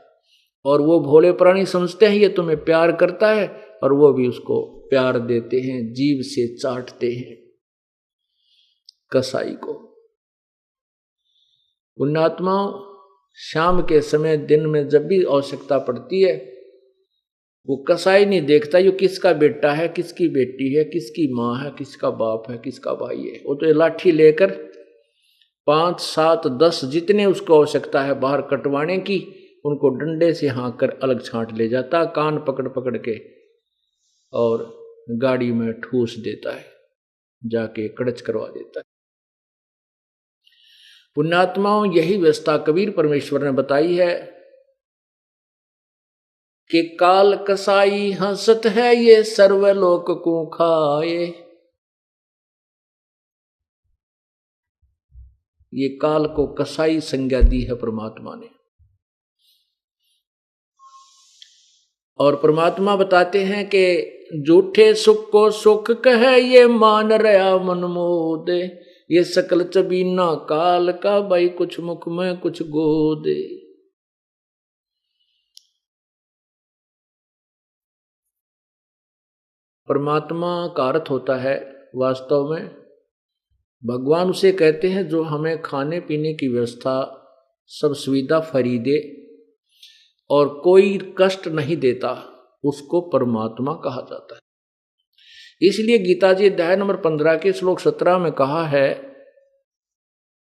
और वो भोले प्राणी समझते हैं ये तुम्हें प्यार करता है, और वो भी उसको प्यार देते हैं, जीभ से चाटते हैं कसाई को। पुण्यात्माओं, शाम के समय, दिन में जब भी आवश्यकता पड़ती है, वो कसाई नहीं देखता ये किसका बेटा है, किसकी बेटी है, किसकी माँ है, किसका बाप है, किसका भाई है। वो तो लाठी लेकर 5, 7, 10 जितने उसको आवश्यकता है बाहर कटवाने की, उनको डंडे से हाँक कर अलग छांट ले जाता, कान पकड़ पकड़ के, और गाड़ी में ठूस देता है, जाके कड़च करवा देता है। पुण्यात्माओं, यही व्यवस्था कबीर परमेश्वर ने बताई है कि काल कसाई हंसत है ये सर्वलोक को खाए। ये काल को कसाई संज्ञा दी है परमात्मा ने। और परमात्मा बताते हैं कि झूठे सुख को सुख कहे ये मान रहा मन मोदे, ये सकल चबीना काल का भाई कुछ मुख में कुछ गोदे। परमात्मा का अर्थ होता है वास्तव में भगवान उसे कहते हैं जो हमें खाने पीने की व्यवस्था सब सुविधा फ्री दे और कोई कष्ट नहीं देता, उसको परमात्मा कहा जाता है। इसलिए गीता जी अध्याय नंबर 15 के श्लोक 17 में कहा है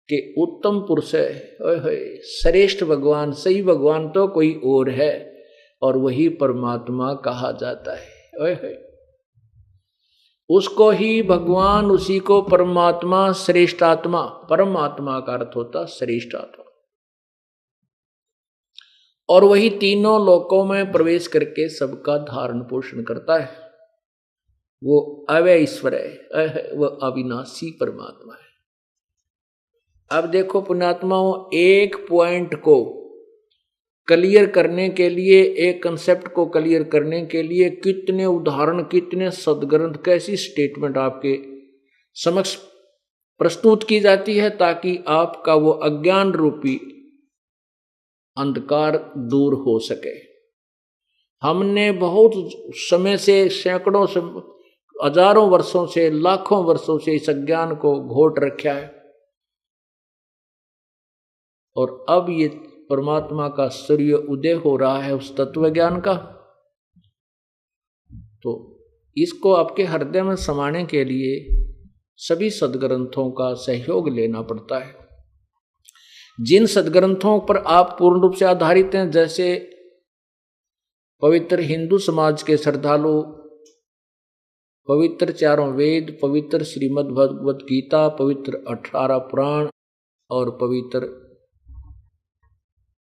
कि उत्तम पुरुष है, श्रेष्ठ भगवान, सही भगवान तो कोई और है और वही परमात्मा कहा जाता है। उसको ही भगवान, उसी को परमात्मा, श्रेष्ठ आत्मा, परमात्मा का अर्थ होता श्रेष्ठ आत्मा, और वही तीनों लोकों में प्रवेश करके सबका धारण पोषण करता है। वो अव्यय ईश्वर है, वो अविनाशी परमात्मा है। अब देखो पुण्यात्माओं, एक पॉइंट को क्लियर करने के लिए, एक कंसेप्ट को क्लियर करने के लिए कितने उदाहरण, कितने सदग्रंथ, कैसी स्टेटमेंट आपके समक्ष प्रस्तुत की जाती है ताकि आपका वो अज्ञान रूपी अंधकार दूर हो सके। हमने बहुत समय से, सैकड़ों से, हजारों वर्षों से, लाखों वर्षों से इस अज्ञान को घोट रखा है और अब ये परमात्मा का सूर्य उदय हो रहा है उस तत्व ज्ञान का। तो इसको आपके हृदय में समाने के लिए सभी सदग्रंथों का सहयोग लेना पड़ता है। जिन सदग्रंथों पर आप पूर्ण रूप से आधारित हैं, जैसे पवित्र हिंदू समाज के श्रद्धालु पवित्र चारों वेद, पवित्र श्रीमद् भगवत गीता, पवित्र 18 पुराण और पवित्र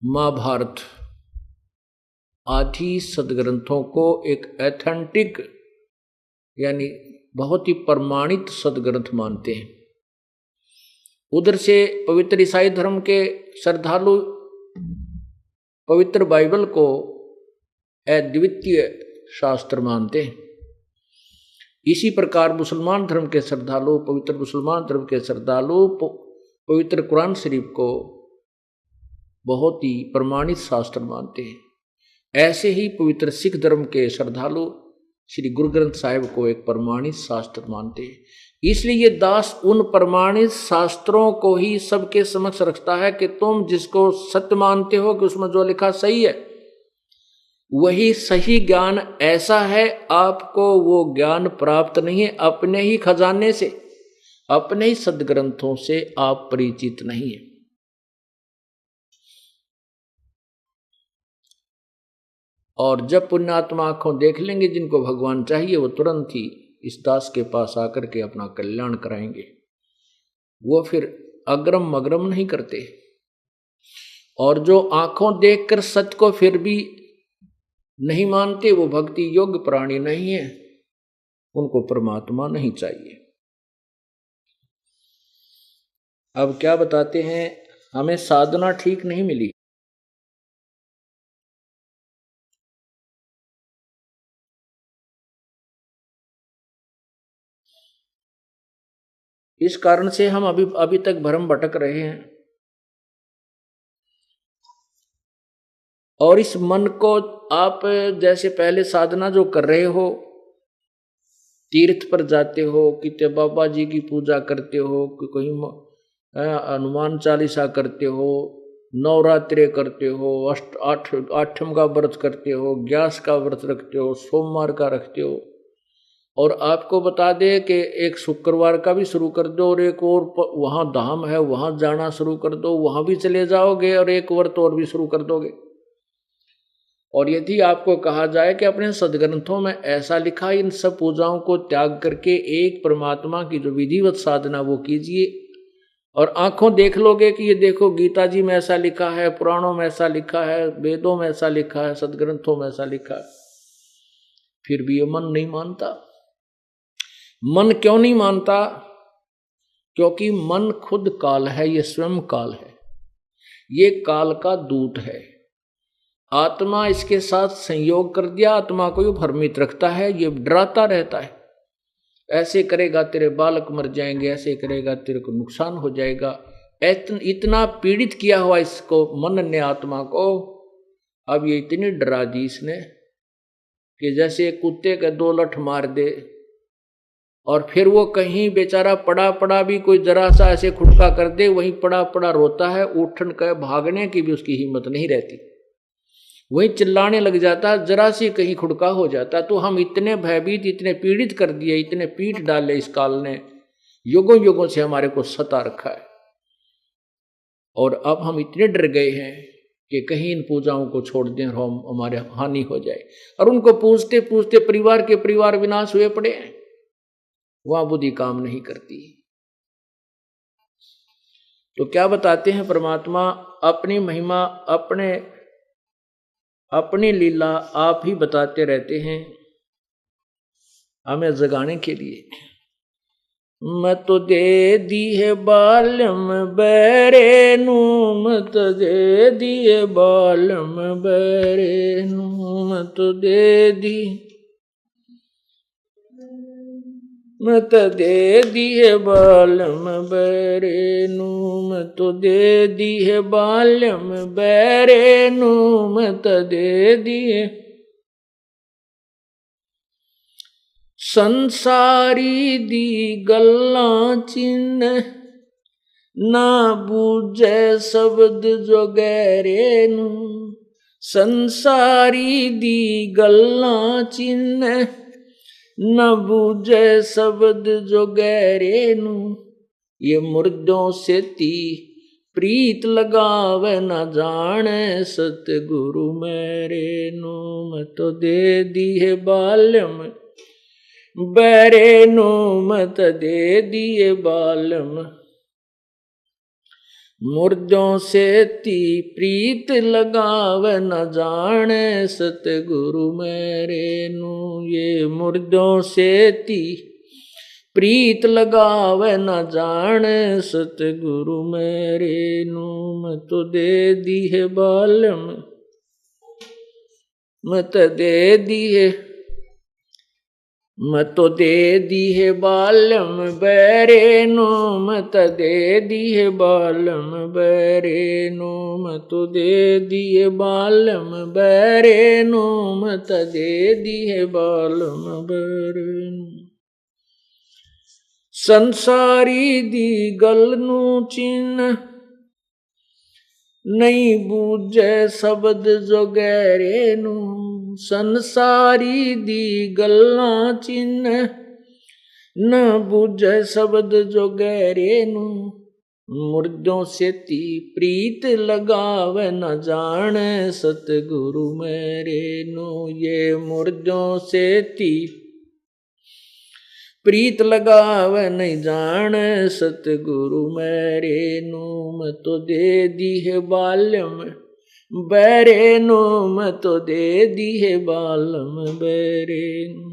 महाभारत आदि सदग्रंथों को एक एथेंटिक यानी बहुत ही प्रमाणित सदग्रंथ मानते हैं। उधर से पवित्र ईसाई धर्म के श्रद्धालु पवित्र बाइबल को अद्वितीय शास्त्र मानते हैं। इसी प्रकार मुसलमान धर्म के श्रद्धालु, पवित्र मुसलमान धर्म के श्रद्धालु पवित्र कुरान शरीफ को बहुत ही प्रमाणित शास्त्र मानते हैं। ऐसे ही पवित्र सिख धर्म के श्रद्धालु श्री गुरु ग्रंथ साहिब को एक प्रमाणित शास्त्र मानते हैं। इसलिए ये दास उन प्रमाणित शास्त्रों को ही सबके समक्ष रखता है कि तुम जिसको सत्य मानते हो कि उसमें जो लिखा सही है, वही सही ज्ञान ऐसा है, आपको वो ज्ञान प्राप्त नहीं है अपने ही खजाने से, अपने ही सदग्रंथों से आप परिचित नहीं है। और जब पुण्यात्मा आंखों देख लेंगे जिनको भगवान चाहिए, वो तुरंत ही इस दास के पास आकर के अपना कल्याण कराएंगे। वो फिर अग्रम मग्रम नहीं करते। और जो आंखों देखकर सत्य को फिर भी नहीं मानते, वो भक्ति योग्य प्राणी नहीं है, उनको परमात्मा नहीं चाहिए। अब क्या बताते हैं, हमें साधना ठीक नहीं मिली। इस कारण से हम अभी तक भ्रम भटक रहे हैं। और इस मन को आप जैसे पहले साधना जो कर रहे हो, तीर्थ पर जाते हो, कितने बाबा जी की पूजा करते हो, कहीं हनुमान चालीसा करते हो, नवरात्रे करते हो, आठम का व्रत करते हो, ग्यास का व्रत रखते हो, सोमवार का रखते हो, और आपको बता दे कि एक शुक्रवार का भी शुरू कर दो और एक और वहाँ धाम है वहाँ जाना शुरू कर दो, वहाँ भी चले जाओगे और एक व्रत और भी शुरू कर दोगे। और यदि आपको कहा जाए कि अपने सदग्रंथों में ऐसा लिखा, इन सब पूजाओं को त्याग करके एक परमात्मा की जो विधिवत साधना वो कीजिए, और आंखों देख लोगे कि ये देखो गीता जी में ऐसा लिखा है, पुराणों में ऐसा लिखा है, वेदों में ऐसा लिखा है, सदग्रंथों में ऐसा लिखा है, फिर भी ये मन नहीं मानता। मन क्यों नहीं मानता? क्योंकि मन खुद काल है, ये स्वयं काल है, ये काल का दूत है। आत्मा इसके साथ संयोग कर दिया, आत्मा को ये भ्रमित रखता है, ये डराता रहता है, ऐसे करेगा तेरे बालक मर जाएंगे, ऐसे करेगा तेरे को नुकसान हो जाएगा। इतना पीड़ित किया हुआ इसको मन ने, आत्मा को, अब ये इतनी डरा दी इसने कि जैसे कुत्ते के 2 लठ मार दे और फिर वो कहीं बेचारा पड़ा पड़ा भी कोई जरा सा ऐसे खुटका कर दे, वहीं पड़ा पड़ा रोता है, उठन के भागने की भी उसकी हिम्मत नहीं रहती, वहीं चिल्लाने लग जाता, जरा सी कहीं खुड़का हो जाता। तो हम इतने भयभीत, इतने पीड़ित कर दिए, इतने पीट डाले इस काल ने, युगों युगों से हमारे को सता रखा है। और अब हम इतने डर गए हैं कि कहीं इन पूजाओं को छोड़ दें और हम हमारे हानि हो जाए। और उनको पूछते पूछते परिवार विनाश हुए पड़े हैं, वहां बुद्धि काम नहीं करती। तो क्या बताते हैं परमात्मा, अपनी महिमा, अपनी लीला आप ही बताते रहते हैं हमें जगाने के लिए। मत दे दिए बालम बैरे नू, मत दे दिए बालम बैरे नू, मत दे दी, मत दे दिए बालम बैरे नू, मत दे दिए बालम बैरे नू, मत दे दिए। संसारी दी गल्लां चिन्ह, ना बूझे शब्द जो गहरे नू, संसारी दी गल्लां चिन्ह, न बूझे शब्द जो गहरे नू, ये मुर्दों से ती प्रीत लगावे न जाने, सतगुरु मेरे नू, मत दे दिए बालम बैरे नू, मत दे दिए बालम, मुर्दों से ती प्रीत लगावे न जाने, सतगुरु मेरे नू, ये मुर्दों से ती प्रीत लगावे न जाने, सतगुरु मेरे नू, मत दे दिए बालम, मत दे दिए, मत दे दिए बालम बैरे नू, मत दे दिए बालम बैरे नू, मत दे दिए बालम बैरे नू, मत दे दिए बालम बैरे नू। संसारी दी गल नू चिन्ह, नहीं बूझे शब्द जो गहरे नू, संसारी दी गल्लां चिन्ह, न बूझे शब्द जो गहरे नू, मुर्दों से ती प्रीत लगावे न जाने, सतगुरु मेरे नू, ये मुर्दों से ती प्रीत लगावे नहीं जाने, सतगुरु मेरे नू, मत दे दिए बालम बैरे नू, मत दे दिए बालम बैरे नू।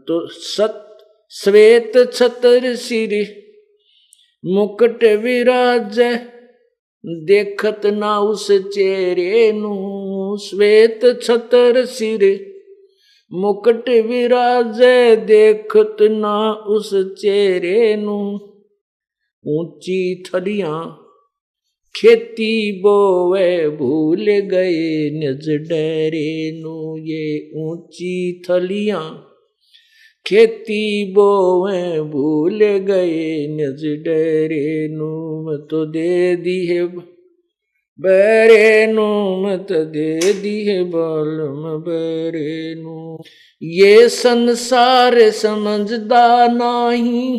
तो श्वेत छतर सिर मुकुट विराज, देखत ना उस चेहरे नू, श्वेत छतर सिर मुकुट विराज, देखत ना उस चेहरे नू, ऊंची थलियां खेती बोवे भूल गए निज डेरे नू, ये ऊंची थलियां खेती बोवे भूल गए निज डेरे नू, मत दे दिए बैरे नू, मत दे दिए बालम बैरे नू। ये संसार समझदा नाही,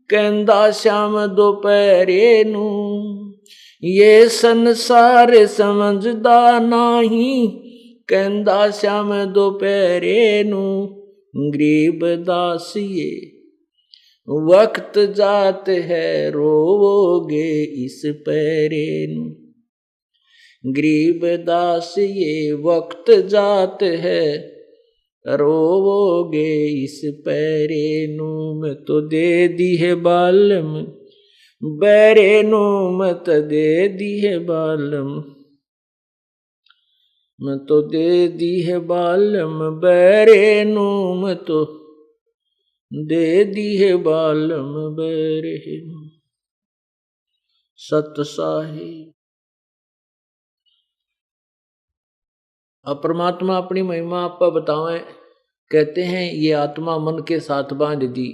कहंदा श्याम दोपहरे नू, ये संसार समझदा नाही, कहंदा श्याम दोपहरे नू, गरीब दासिए वक्त जात है रोवोगे इस पैरे नू, गरीब दास ये वक्त जात है रोवोगे इस पैरे नू, मैं तो दे दी है बालम बैरे नू, मत दे दी है बालम मैं तो दे दी है बालम बैरे नू, मैं तो दे दी है बालम बैरे नू सत साहिब। अब परमात्मा अपनी महिमा आप बतावें, कहते हैं ये आत्मा मन के साथ बांध दी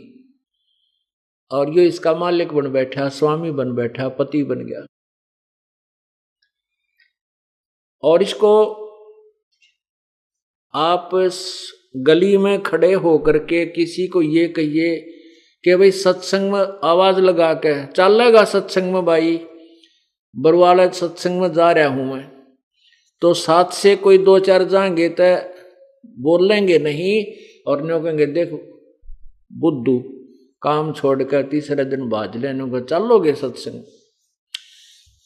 और ये इसका मालिक बन बैठा, स्वामी बन बैठा, पति बन गया। और इसको आप गली में खड़े होकर के किसी को ये कहिए कि भाई सत्संग में आवाज लगा के चलेगा, सत्संग में भाई बरवाला सत्संग में जा रहा हूं मैं, तो साथ से कोई दो चार जाएंगे तो बोलेंगे नहीं और न्यों कहेंगे देखो बुद्धू काम छोड़कर तीसरे दिन बाज लेने को चलोगे सत्संग।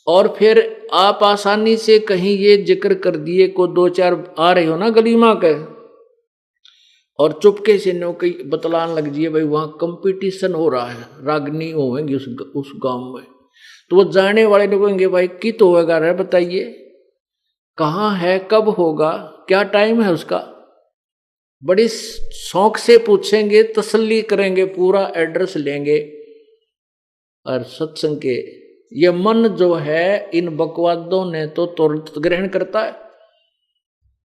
और फिर आप आसानी से कहीं ये जिक्र कर दिए को दो चार आ रहे हो ना गली माँ के, और चुपके से नो कहीं बतलान लग जाइए भाई वहां कंपटीशन हो रहा है, रागनी होंगी उस गांव में, तो वो जाने वाले लोग कहेंगे भाई कित होगा रे बताइए, कहाँ है, कब होगा, क्या टाइम है उसका। बड़ी शौक से पूछेंगे, तसल्ली करेंगे, पूरा एड्रेस लेंगे। और सत्संग के ये मन जो है इन बकवादों ने तो तुरंत ग्रहण करता है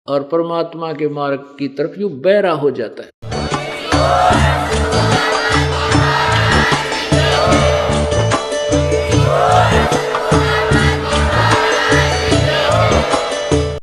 और परमात्मा के मार्ग की तरफ यूं बहरा हो जाता है।